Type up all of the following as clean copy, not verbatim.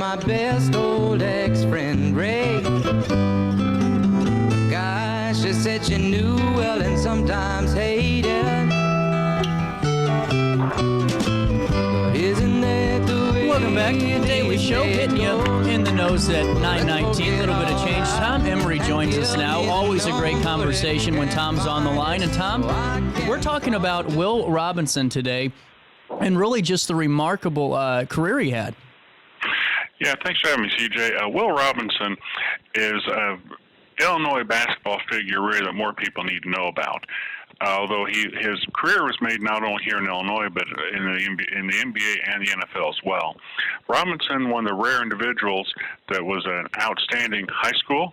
my best old ex-friend Ray. Gosh, she said she knew well and sometimes hated. But isn't that the way? Welcome back to the Daily Show, hitting you in the nose at 9:19. A little bit of change. Tom Emery joins us now. Always a great conversation when Tom's on the line. And Tom, we're talking about Will Robinson today and really just the remarkable career he had. Yeah, thanks for having me, CJ. Will Robinson is an Illinois basketball figure really that more people need to know about. Although his career was made not only here in Illinois, but in the NBA and the NFL as well. Robinson, one of the rare individuals that was an outstanding high school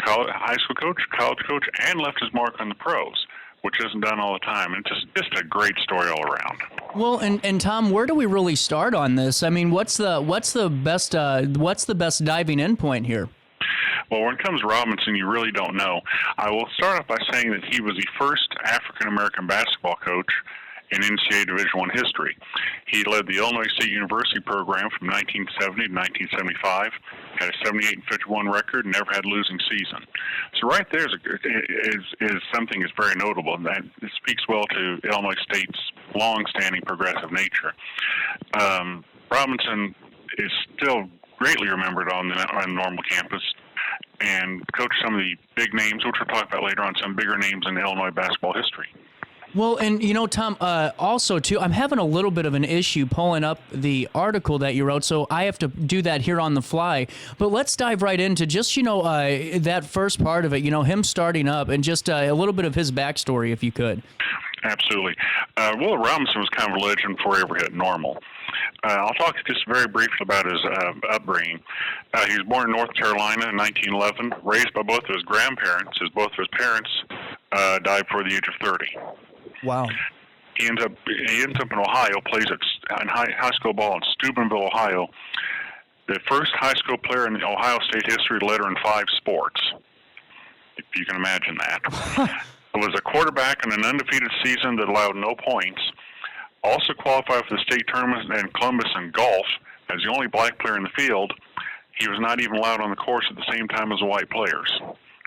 coach, college coach, and left his mark on the pros, which isn't done all the time. And just a great story all around. Well, and Tom, where do we really start on this? I mean, what's the best diving in point here? Well, when it comes to Robinson, you really don't know. I will start off by saying that he was the first African-American basketball coach in NCAA Division I history. He led the Illinois State University program from 1970 to 1975, had a 78-51 record, and never had a losing season. So right there is something that's very notable, and that it speaks well to Illinois State's long-standing progressive nature. Robinson is still greatly remembered on the normal campus, and coached some of the big names, which we'll talk about later on, some bigger names in Illinois basketball history. Well, and Tom, also too, I'm having a little bit of an issue pulling up the article that you wrote, so I have to do that here on the fly. But let's dive right into just, that first part of it, him starting up, and just a little bit of his backstory, if you could. Absolutely. Will Robinson was kind of a legend before he ever hit normal. I'll talk just very briefly about his upbringing. He was born in North Carolina in 1911, raised by both of his grandparents, as both of his parents died before the age of 30. Wow. He ends up in Ohio, plays in high school ball in Steubenville, Ohio. The first high school player in Ohio State history to letter in 5 sports, if you can imagine that. It was a quarterback in an undefeated season that allowed no points. Also qualified for the state tournament in Columbus in golf as the only black player in the field. He was not even allowed on the course at the same time as the white players.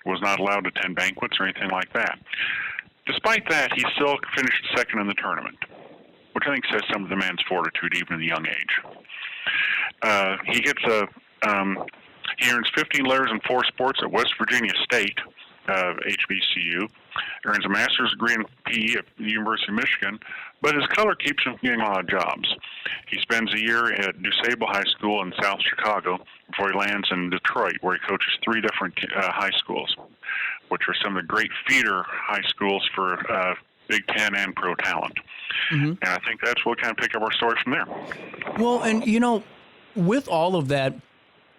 Was not allowed to attend banquets or anything like that. Despite that, he still finished second in the tournament, which I think says some of the man's fortitude even at a young age. He earns 15 letters in 4 sports at West Virginia State, HBCU. Earns a master's degree in PE at the University of Michigan, but his color keeps him from getting a lot of jobs. He spends a year at DuSable High School in South Chicago before he lands in Detroit, where he coaches 3 different high schools, which are some of the great feeder high schools for Big Ten and pro talent. Mm-hmm. And I think that's what kind of pick up our story from there. Well, and, with all of that,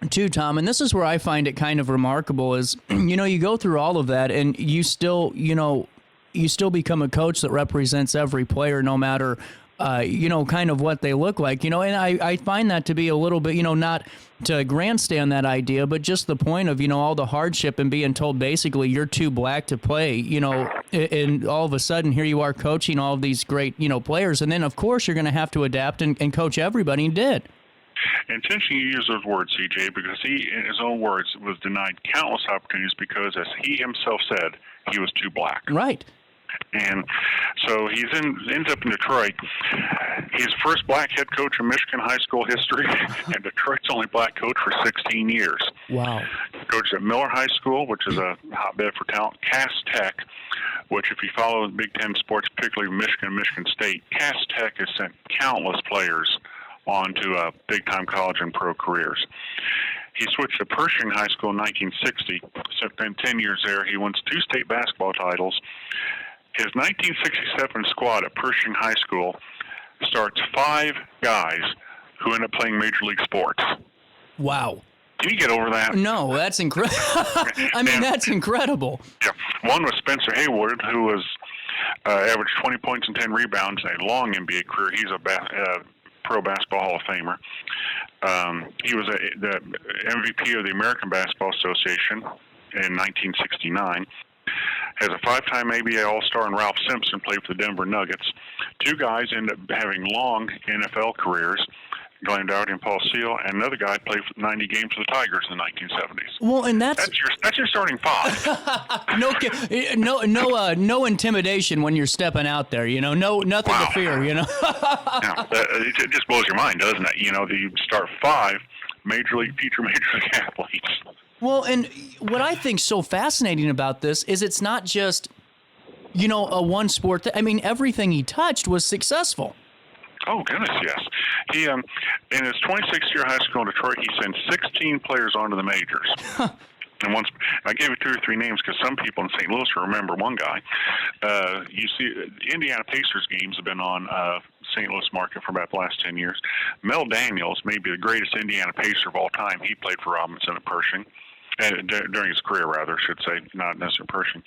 too, Tom, and this is where I find it kind of remarkable is, you go through all of that and you still become a coach that represents every player no matter, kind of what they look like, and I find that to be a little bit, not to grandstand that idea, but just the point of, all the hardship and being told basically you're too black to play, and all of a sudden here you are coaching all of these great, players. And then, of course, you're going to have to adapt and coach everybody, and did. And it's interesting you use those words, CJ, because he, in his own words, was denied countless opportunities because, as he himself said, he was too black. Right. And so he ends up in Detroit. He's the first black head coach in Michigan high school history, and Detroit's only black coach for 16 years. Wow. Coached at Miller High School, which is a hotbed for talent. Cass Tech, which if you follow the Big Ten sports, particularly Michigan and Michigan State, Cass Tech has sent countless players on to big-time college and pro careers. He switched to Pershing High School in 1960. Spent 10 years there. He wins 2 state basketball titles. His 1967 squad at Pershing High School starts 5 guys who end up playing major league sports. Wow. Can you get over that? No, that's incredible. That's incredible. Yeah. One was Spencer Hayward, who was averaged 20 points and 10 rebounds in a long NBA career. He's a Pro Basketball Hall of Famer. He was the MVP of the American Basketball Association in 1969. Has a 5-time ABA All-Star, and Ralph Simpson played for the Denver Nuggets. 2 guys end up having long NFL careers. Glenn Dougherty and Paul Seal, and another guy played for 90 games for the Tigers in the 1970s. Well, and That's your starting five. No intimidation when you're stepping out there. Nothing to fear. It just blows your mind, doesn't it? You start five future major league athletes. Well, and what I think so fascinating about this is it's not just, a one sport. Everything he touched was successful. Oh, goodness, yes. He, in his 26th year of high school in Detroit, he sent 16 players onto the majors. And once I gave you 2 or 3 names because some people in St. Louis remember one guy. You see, the Indiana Pacers games have been on St. Louis market for about the last 10 years. Mel Daniels may be the greatest Indiana Pacer of all time. He played for Robinson at Pershing. During his career, rather, I should say, not necessarily Pershing.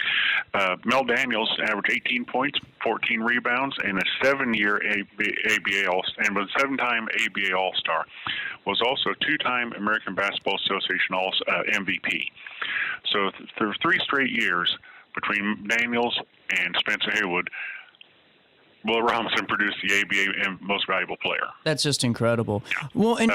Mel Daniels averaged 18 points, 14 rebounds, and a 7-year ABA All-Star, and was a 7-time ABA All-Star. Was also a 2-time American Basketball Association MVP. So for 3 straight years between Daniels and Spencer Haywood, Will Robinson produced the ABA Most Valuable Player. That's just incredible. Well, and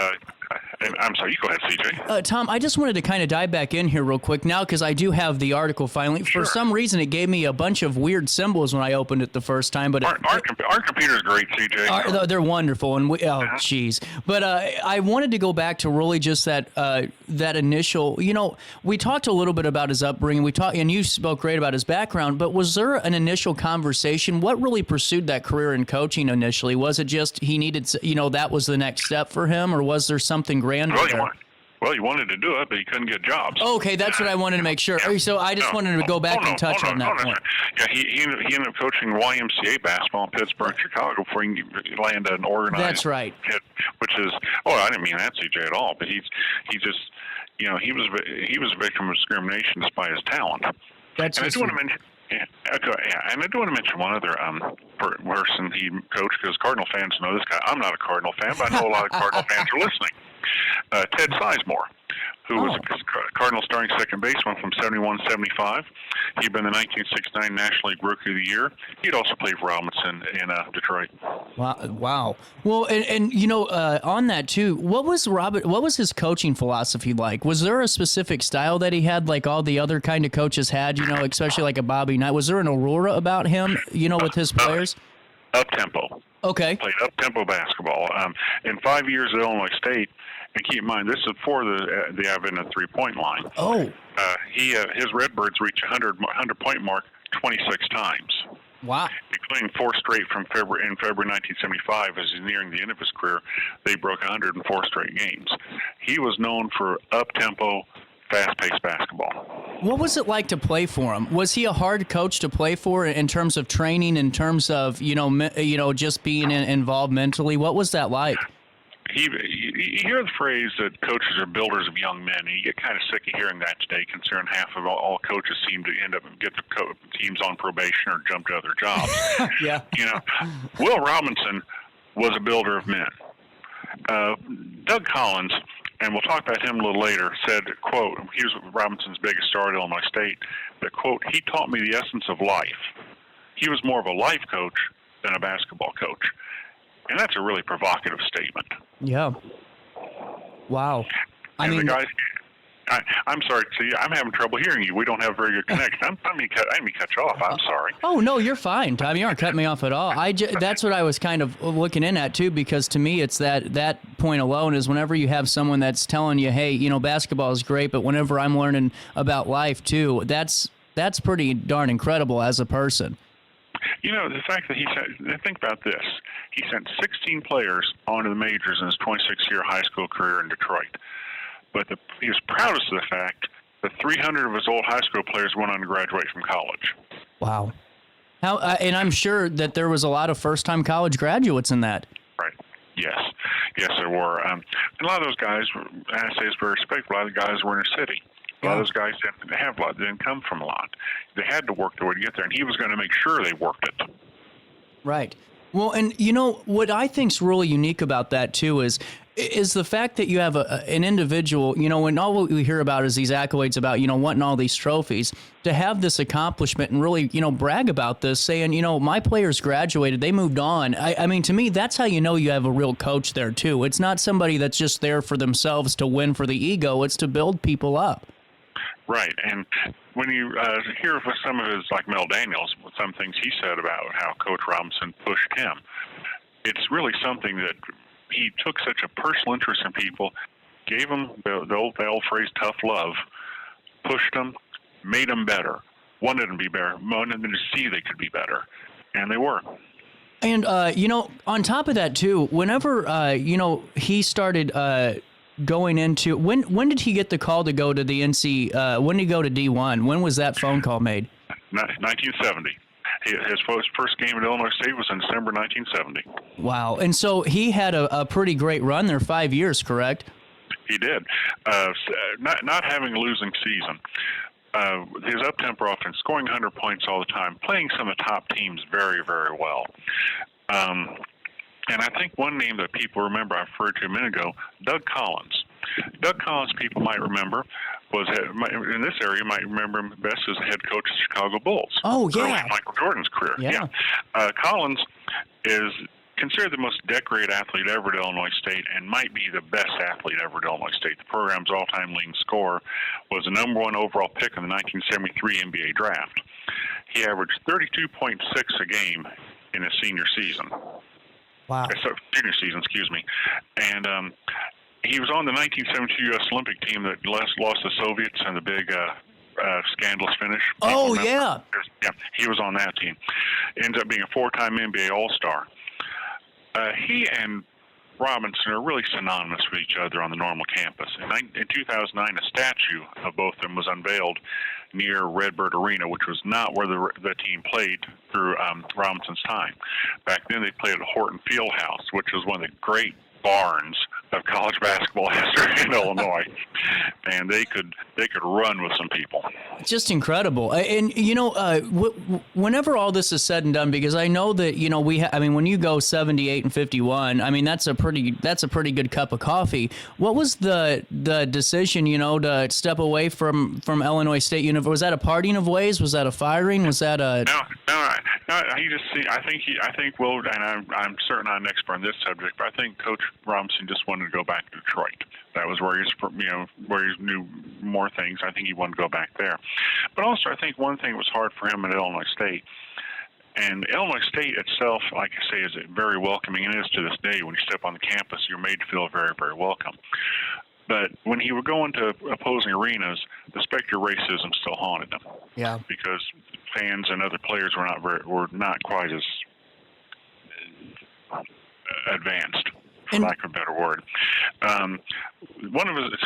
I'm sorry, you go ahead, CJ. Tom, I just wanted to kind of dive back in here real quick now because I do have the article finally. Sure. For some reason, it gave me a bunch of weird symbols when I opened it the first time. But our computer's great, CJ. They're wonderful, and jeez. But I wanted to go back to really just that initial. We talked a little bit about his upbringing. And you spoke great about his background. But was there an initial conversation? What really pursued that career in coaching initially? Was it just he needed, that was the next step for him, or was there something grander there? Well, he wanted to do it, but he couldn't get jobs. Okay, that's what I wanted to make sure. Yeah. So I just wanted to go back and touch on that point. Yeah, he ended up coaching YMCA basketball in Pittsburgh, Chicago, before he landed an organized. That's right. Hit, which is, I didn't mean that, CJ, at all. But he just, he was a victim of discrimination despite his talent. That's and I do want to mention. Yeah, and I do want to mention one other person he coached, because Cardinal fans know this guy. I'm not a Cardinal fan, but I know a lot of Cardinal fans are listening. Ted Sizemore, who was a Cardinal starting second baseman from 71-75. He'd been the 1969 National League Rookie of the Year. He'd also played for Robinson in Detroit. Wow. Well, and on that too, what was his coaching philosophy like? Was there a specific style that he had, like all the other kind of coaches had? Especially like a Bobby Knight. Was there an aurora about him? With his players. Up tempo. Okay. Played up tempo basketball. In 5 years at Illinois State. And keep in mind, this is before the advent of the 3-point line. Oh. His Redbirds reached 100-point mark 26 times. Wow. Including 4 straight in February 1975. As he's nearing the end of his career, they broke 104 straight games. He was known for up-tempo, fast-paced basketball. What was it like to play for him? Was he a hard coach to play for in terms of training, in terms of, just being involved mentally? What was that like? You hear the phrase that coaches are builders of young men, and you get kind of sick of hearing that today, considering half of all coaches seem to end up get the teams on probation or jump to other jobs. Yeah. Will Robinson was a builder of men. Doug Collins, and we'll talk about him a little later, said, quote, he was Robinson's biggest star at Illinois State, that, quote, he taught me the essence of life. He was more of a life coach than a basketball coach. And that's a really provocative statement. Yeah. Wow. The guys, I'm sorry. See, I'm having trouble hearing you. We don't have very good connection. I mean, cut you off. I'm sorry. Oh, no, you're fine, Tom. You aren't cutting me off at all. That's what I was kind of looking in at, too, because to me, it's that point alone is whenever you have someone that's telling you, hey, basketball is great, but whenever I'm learning about life, too, that's pretty darn incredible as a person. The fact that think about this. He sent 16 players onto the majors in his 26-year high school career in Detroit. But he was proudest of the fact that 300 of his old high school players went on to graduate from college. Wow. And I'm sure that there was a lot of first-time college graduates in that. Right. Yes, there were. And a lot of those guys, I say it's very respectful, a lot of the guys were inner city. A lot of those guys didn't have a lot. They didn't come from a lot. They had to work their way to get there, and he was going to make sure they worked it. Right. Well, and what I think's really unique about that too is is the fact that you have an individual, when all we hear about is these accolades about, wanting all these trophies, to have this accomplishment and really, brag about this, saying, my players graduated, they moved on. I mean, to me, that's how you have a real coach there, too. It's not somebody that's just there for themselves to win for the ego. It's to build people up. Right. And when you hear some of his, like Mel Daniels, some things he said about how Coach Robinson pushed him, it's really something that he took such a personal interest in people, gave them the old phrase, tough love, pushed them, made them better, wanted them to be better, wanted them to see they could be better, and they were. And, on top of that, too, whenever, he started going into, when did he get the call to go to the when did he go to D1? When was that phone call made? 1970. His first game at Illinois State was in December 1970. Wow. And so he had a pretty great run there, 5 years, correct? He did. Not having a losing season. His up-tempo offense, scoring 100 points all the time, playing some of the top teams very, very well. And I think one name that people remember, I referred to a minute ago, Doug Collins. Doug Collins, people might remember, was in this area, might remember him best as the head coach of the Chicago Bulls. Oh, yeah. Early in Michael Jordan's career. Yeah. Collins is considered the most decorated athlete ever at Illinois State and might be the best athlete ever at Illinois State. The program's all-time leading scorer, was the number one overall pick in the 1973 NBA draft. He averaged 32.6 a game in his senior season. Wow. Junior season, excuse me. And he was on the 1972 U.S. Olympic team that lost the Soviets in the big scandalous finish. Oh, yeah. Yeah, he was on that team. Ends up being a four-time NBA All-Star. He and Robinson are really synonymous with each other on the normal campus. In 2009, a statue of both of them was unveiled near Redbird Arena, which was not where the team played through Robinson's time. Back then, they played at Horton Fieldhouse, which was one of the great barns of college basketball history in Illinois, and they could run with some people. It's just incredible. And whenever all this is said and done, because I know that when you go 78 and 51, I mean that's a pretty good cup of coffee. What was the decision, to step away from Illinois State University? Was that a parting of ways? Was that a firing? Was that a No, I think Will, and I'm certain I'm an expert on this subject, but I think Coach Robinson just wanted to go back to Detroit. That was where where he knew more things. I think he wanted to go back there. But also, I think one thing was hard for him at Illinois State. And Illinois State itself, like I say, is very welcoming, and it is to this day. When you step on the campus, you're made to feel very, very welcome. But when he would go into opposing arenas, the specter of racism still haunted him. Yeah. Because fans and other players were not quite as advanced, for lack of a better word. Some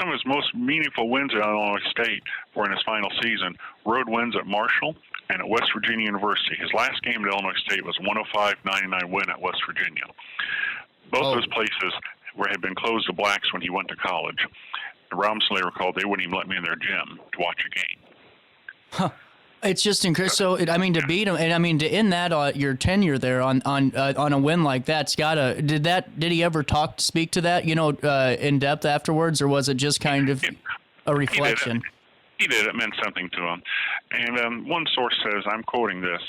of his most meaningful wins at Illinois State were in his final season, road wins at Marshall and at West Virginia University. His last game at Illinois State was a 105-99 win at West Virginia. Both those places had been closed to blacks when he went to college. And Robinson later recalled they wouldn't even let me in their gym to watch a game. Huh. It's just incredible. So, to beat him, and to end that your tenure there on a win like that's gotta. Did he ever speak to that, in depth afterwards, or was it just kind of a reflection? He did. It meant something to him. And one source says, I'm quoting this: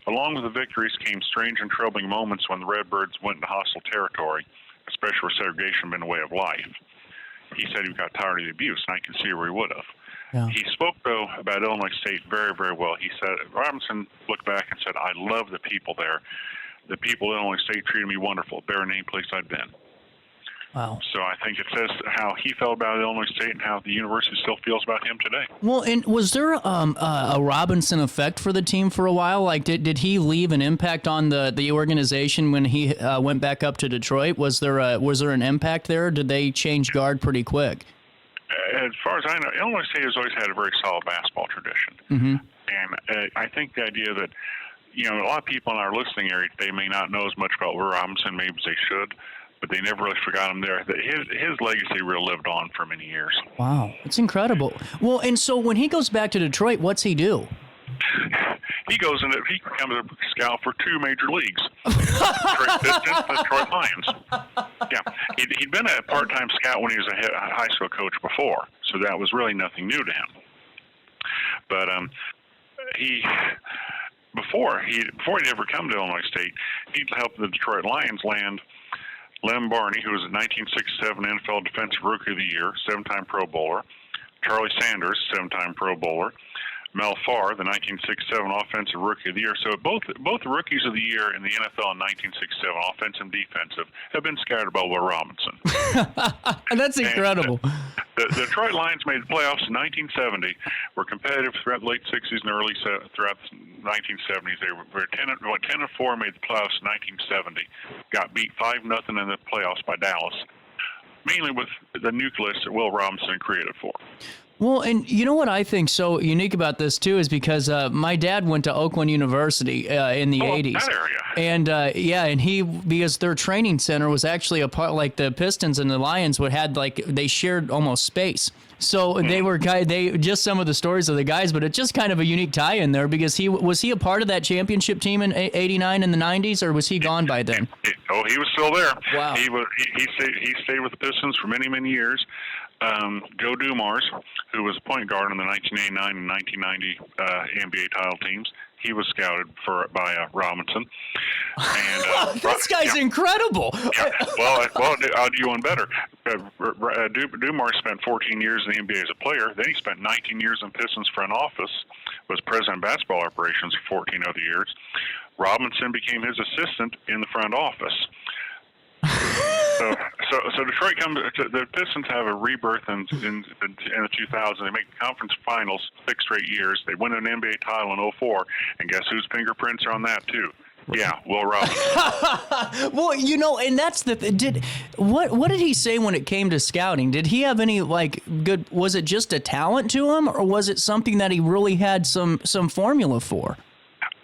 along with the victories came strange and troubling moments when the Redbirds went into hostile territory, especially where segregation had been a way of life. He said he got tired of the abuse, and I can see where he would have. Yeah. He spoke, though, about Illinois State very, very well. He said, Robinson looked back and said, I love the people there. The people at Illinois State treated me wonderful. Better name place I'd been. Wow. So I think it says how he felt about Illinois State and how the university still feels about him today. Well, and was there a Robinson effect for the team for a while? Like, did he leave an impact on the organization when he went back up to Detroit? Was there an impact there? Or did they change guard pretty quick? As far as I know, Illinois State has always had a very solid basketball tradition. Mm-hmm. And I think the idea that, a lot of people in our listening area, they may not know as much about Will Robinson, maybe as they should, but they never really forgot him there. His legacy really lived on for many years. Wow, it's incredible. Well, and so when he goes back to Detroit, what's he do? He becomes a scout for two major leagues, Detroit Pistons and Detroit Lions. Yeah, he'd been a part-time scout when he was a high school coach before, so that was really nothing new to him. But before he'd ever come to Illinois State, he'd helped the Detroit Lions land Lem Barney, who was a 1967 NFL Defensive Rookie of the Year, 7-time Pro Bowler; Charlie Sanders, 7-time Pro Bowler; Mel Farr, the 1967 Offensive Rookie of the Year. So both Rookies of the Year in the NFL in 1967, offensive and defensive, have been scouted by Will Robinson. That's incredible. The Detroit Lions made the playoffs in 1970, were competitive throughout the late 60s and early throughout the 1970s. They were 10-4, made the playoffs in 1970, got beat 5-0 in the playoffs by Dallas, mainly with the nucleus that Will Robinson created for. Well, and you know what I think so unique about this, too, is because my dad went to Oakland University in the 80s. That area. And, because their training center was actually a part, like the Pistons and the Lions they shared almost space. So they were just some of the stories of the guys, but it's just kind of a unique tie in there because was he a part of that championship team in '89 in the 90s, or was he gone by then? Oh, he was still there. Wow. He stayed with the Pistons for many, many years. Joe Dumars, who was a point guard in the 1989 and 1990 NBA title teams, he was scouted by Robinson. And this guy's incredible. Yeah. Well, I'll do you one better. Dumars spent 14 years in the NBA as a player. Then he spent 19 years in Pistons front office, was president of basketball operations for 14 other years. Robinson became his assistant in the front office. So Detroit the Pistons have a rebirth in the 2000s. They make the conference finals 6 straight years. They win an NBA title in 2004, and guess whose fingerprints are on that too? Yeah, Will Robinson. Well, and that's what did he say when it came to scouting? Did he have any good? Was it just a talent to him, or was it something that he really had some formula for?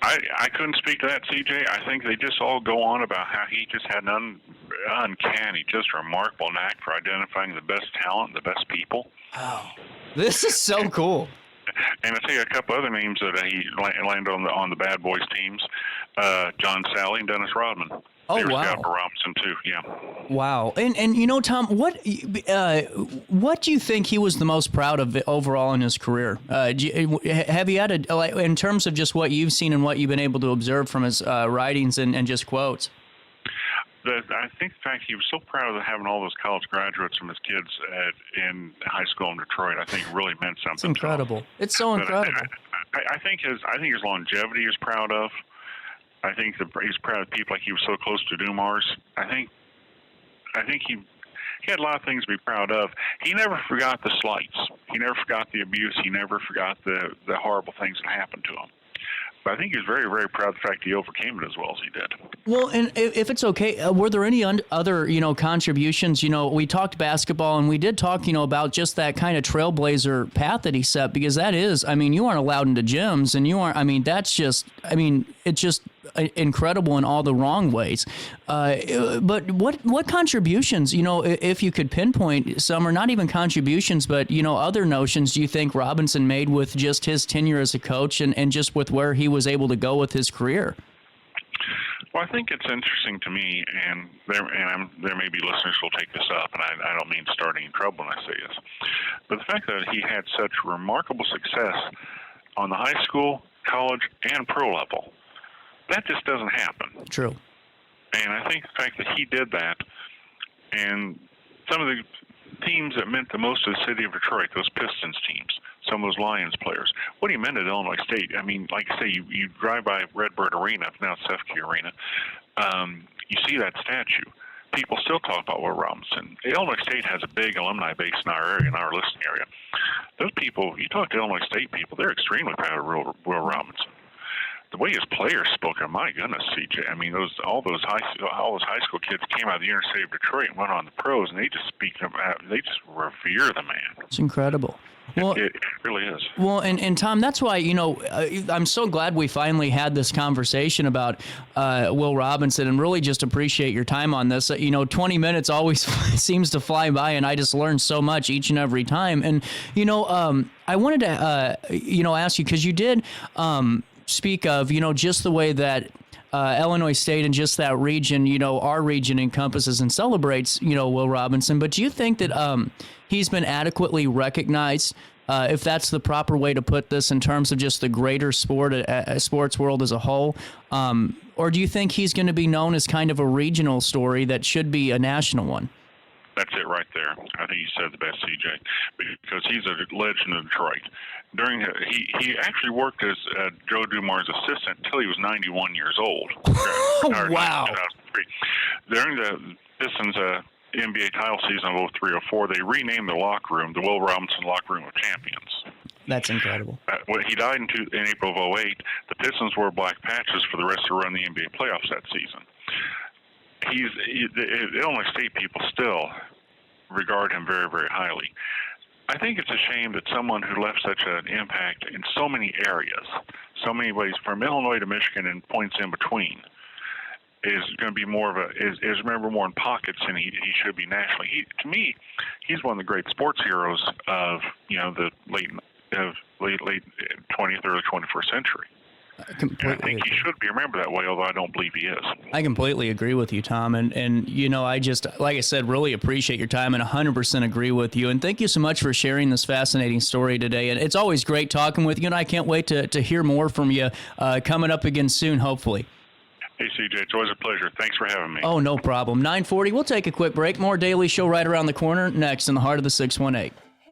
I couldn't speak to that, CJ. I think they just all go on about how he just had an uncanny, just remarkable knack for identifying the best talent, the best people. Oh, this is so cool. And I tell you a couple other names that he landed on the bad boys teams: John Sally and Dennis Rodman. Oh, they were wow. scouted for Robinson too. Yeah. Wow. And Tom, what do you think he was the most proud of overall in his career? Have you had in terms of just what you've seen and what you've been able to observe from his writings and just quotes? I think the fact he was so proud of having all those college graduates from his kids in high school in Detroit, I think really meant something. It's incredible. It's so incredible. I think his longevity is proud of. I think he's proud of people like he was so close to Dumars. I think he had a lot of things to be proud of. He never forgot the slights. He never forgot the abuse. He never forgot the horrible things that happened to him. But I think he was very, very proud of the fact he overcame it as well as he did. Well, and if it's okay, were there any other, contributions? We talked basketball, and we did talk, about just that kind of trailblazer path that he set, because that is, you aren't allowed into gyms, and you aren't, that's just, it's just incredible in all the wrong ways. But what contributions, if you could pinpoint some, or not even contributions, but, other notions do you think Robinson made with just his tenure as a coach and just with where he was able to go with his career? Well, I think it's interesting to me, and there may be listeners who will take this up, and I don't mean starting in trouble when I say this, but the fact that he had such remarkable success on the high school, college, and pro level, that just doesn't happen. True. And I think the fact that he did that, and some of the teams that meant the most to the city of Detroit, those Pistons teams, some of those Lions players, what he meant at Illinois State, like I say, you drive by Redbird Arena, now it's Sefke Arena, you see that statue. People still talk about Will Robinson. Illinois State has a big alumni base in our area, in our listening area. Those people, you talk to Illinois State people, they're extremely proud of Will Robinson. The way his players spoke, my goodness, CJ. All those high school kids came out of the inner city of Detroit and went on the pros, and they just revere the man. It's incredible. Well, it really is. Well, and Tom, that's why, I'm so glad we finally had this conversation about Will Robinson, and really just appreciate your time on this. 20 minutes always seems to fly by, and I just learn so much each and every time. And, I wanted to, ask you, because you did speak of, just the way that Illinois State and just that region, our region encompasses and celebrates, Will Robinson. But do you think that he's been adequately recognized, if that's the proper way to put this, in terms of just the greater sports world as a whole? Or do you think he's going to be known as kind of a regional story that should be a national one? That's it right there. I think you said the best, CJ, because he's a legend of Detroit. He actually worked as Joe Dumars' assistant until he was 91 years old. Wow. 2003. During the Pistons' NBA title season of 03-04, they renamed the locker room the Will Robinson Locker Room of Champions. That's incredible. When he died in April of 08, the Pistons wore black patches for the rest of the run of the NBA playoffs that season. The Illinois State people still regard him very, very highly. I think it's a shame that someone who left such an impact in so many areas, so many ways, from Illinois to Michigan and points in between, is going to be more of is remembered more in pockets than he should be nationally. To me, he's one of the great sports heroes of the late 20th, early 21st century. I think he should be remembered that way, although I don't believe he is. I completely agree with you, Tom. And I just, like I said, really appreciate your time and 100% agree with you. And thank you so much for sharing this fascinating story today. And it's always great talking with you, and I can't wait to hear more from you coming up again soon, hopefully. Hey, CJ, it's always a pleasure. Thanks for having me. Oh, no problem. 9:40, we'll take a quick break. More Daily Show right around the corner next in the heart of the 618.